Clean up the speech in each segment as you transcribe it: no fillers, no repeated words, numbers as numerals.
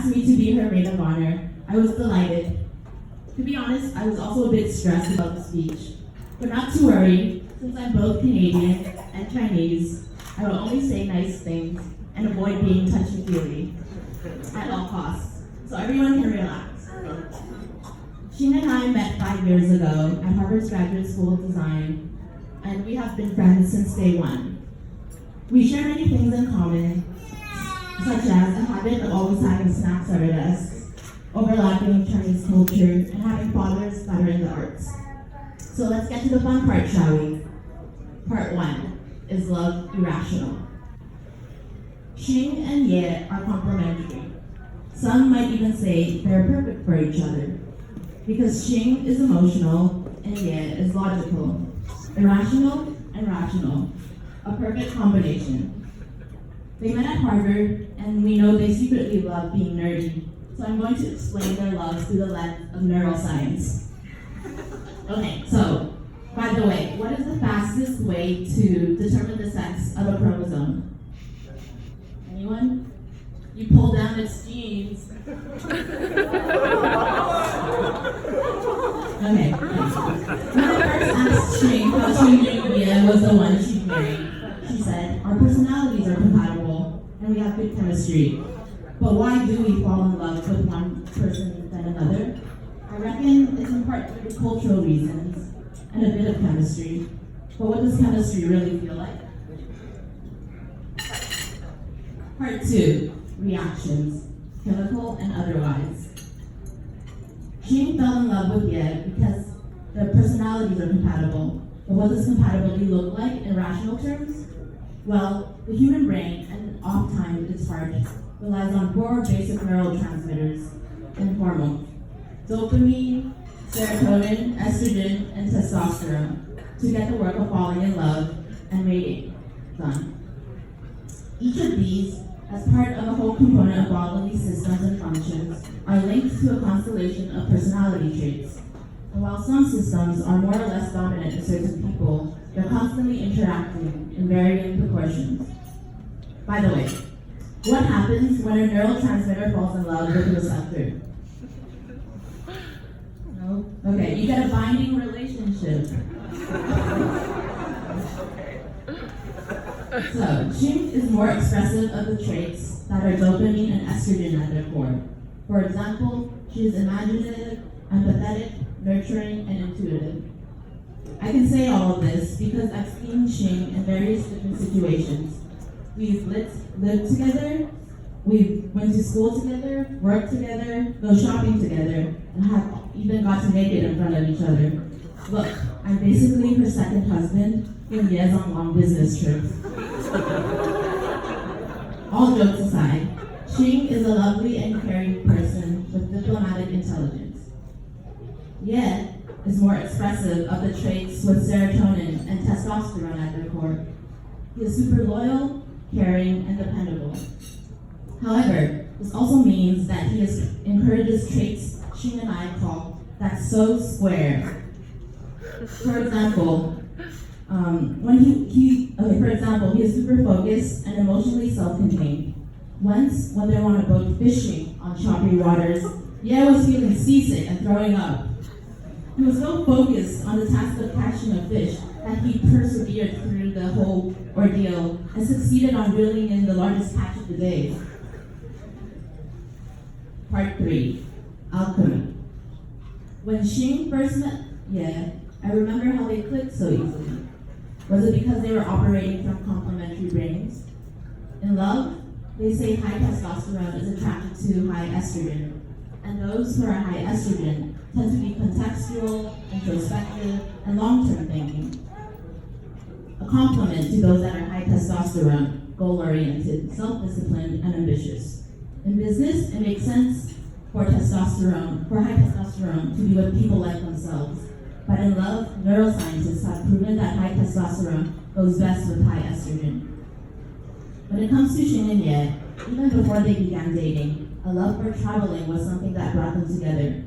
asked me to be her maid of honor, I was delighted. To be honest, I was also a bit stressed about the speech. But not to worry, since I'm both Canadian and Chinese, I will only say nice things and avoid being touchy-feely at all costs, so everyone can relax. Xing and I met 5 years ago at Harvard's Graduate School of Design, and we have been friends since day one. We share many things in common, such as a habit of always having snacks at our desks, overlapping Chinese culture, and having fathers that are in the arts. So let's get to the fun part, shall we? Part 1, is love irrational? Xing and Ye are complementary. Some might even say they're perfect for each other, because Xing is emotional and Ye is logical. Irrational and rational, a perfect combination. They met at Harvard, and we know they secretly love being nerdy, so I'm going to explain their love through the lens of neuroscience. Okay, so, by the way, what is the fastest way to determine the sex of a chromosome? Anyone? You pull down its genes. Okay. When I first asked Xing how she knew Ye was the one she'd marry, she said, our personalities are compatible and we have good chemistry. But why do we fall in love with one person than another? I reckon it's in part due to cultural reasons and a bit of chemistry. But what does chemistry really feel like? Part 2, reactions, chemical and otherwise. Xing fell in love with Ye because their personalities are compatible. But what does compatibility look like in rational terms? Well, the human brain, and oftentimes its heart, relies on 4 basic neurotransmitters and hormones: dopamine, serotonin, estrogen, and testosterone, to get the work of falling in love and mating done. Each of these, as part of a whole component of bodily systems and functions, are linked to a constellation of personality traits. And while some systems are more or less dominant in certain people, they're constantly interacting in varying proportions. By the way, what happens when a neurotransmitter falls in love with a receptor? No? Okay, you get a binding relationship. So, Xing is more expressive of the traits that are dopamine and estrogen at their core. For example, she is imaginative, empathetic, nurturing, and intuitive. I can say all of this because I've seen Xing in various different situations. We've lived together, we went to school together, worked together, go shopping together, and have even got naked in front of each other. Look, I'm basically her second husband when Ye's on long business trips. All jokes aside, Xing is a lovely and caring person with diplomatic intelligence. Ye is more expressive of the traits with serotonin and testosterone at their core. He is super loyal, caring, and dependable. However, this also means that he encourages traits Xing and I call "that's so square." For example, he is super focused and emotionally self-contained. Once, when they were on a boat fishing on choppy waters, Ye was feeling seasick and throwing up. He was so focused on the task of catching a fish that he persevered through the whole ordeal and succeeded on reeling in the largest catch of the day. Part 3, alchemy. When Xing first met Ye, I remember how they clicked so easily. Was it because they were operating from complementary brains? In love, they say high testosterone is attracted to high estrogen, and those who are high estrogen tend to be contextual, introspective, and long-term thinking. A complement to those that are high testosterone, goal-oriented, self-disciplined, and ambitious. In business, it makes sense for high testosterone to be with people like themselves. But in love, neuroscientists have proven that high testosterone goes best with high estrogen. When it comes to Xing and Ye, even before they began dating, a love for traveling was something that brought them together.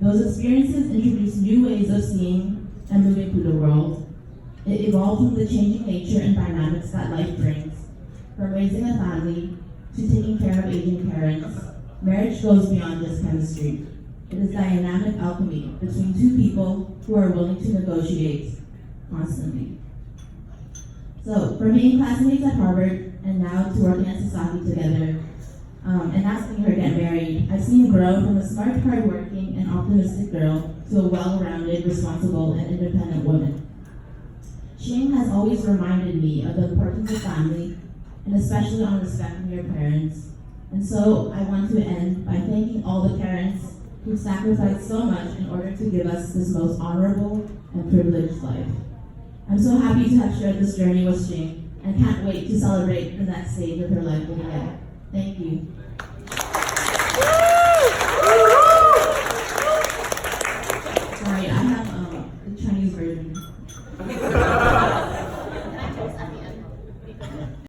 Those experiences introduced new ways of seeing and moving through the world. It evolved from the changing nature and dynamics that life brings, from raising a family to taking care of aging parents, Marriage goes beyond just chemistry. It is dynamic alchemy between two people who are willing to negotiate constantly. So, from being classmates at Harvard and now to working at Sasaki together, and asking her to get married, I've seen her grow from a smart, hardworking, and optimistic girl to a well-rounded, responsible, and independent woman. Shing has always reminded me of the importance of family, and especially on respecting your parents. And so I want to end by thanking all the parents who sacrificed so much in order to give us this most honorable and privileged life. I'm so happy to have shared this journey with Shing and can't wait to celebrate the next stage of her life with her. Thank you.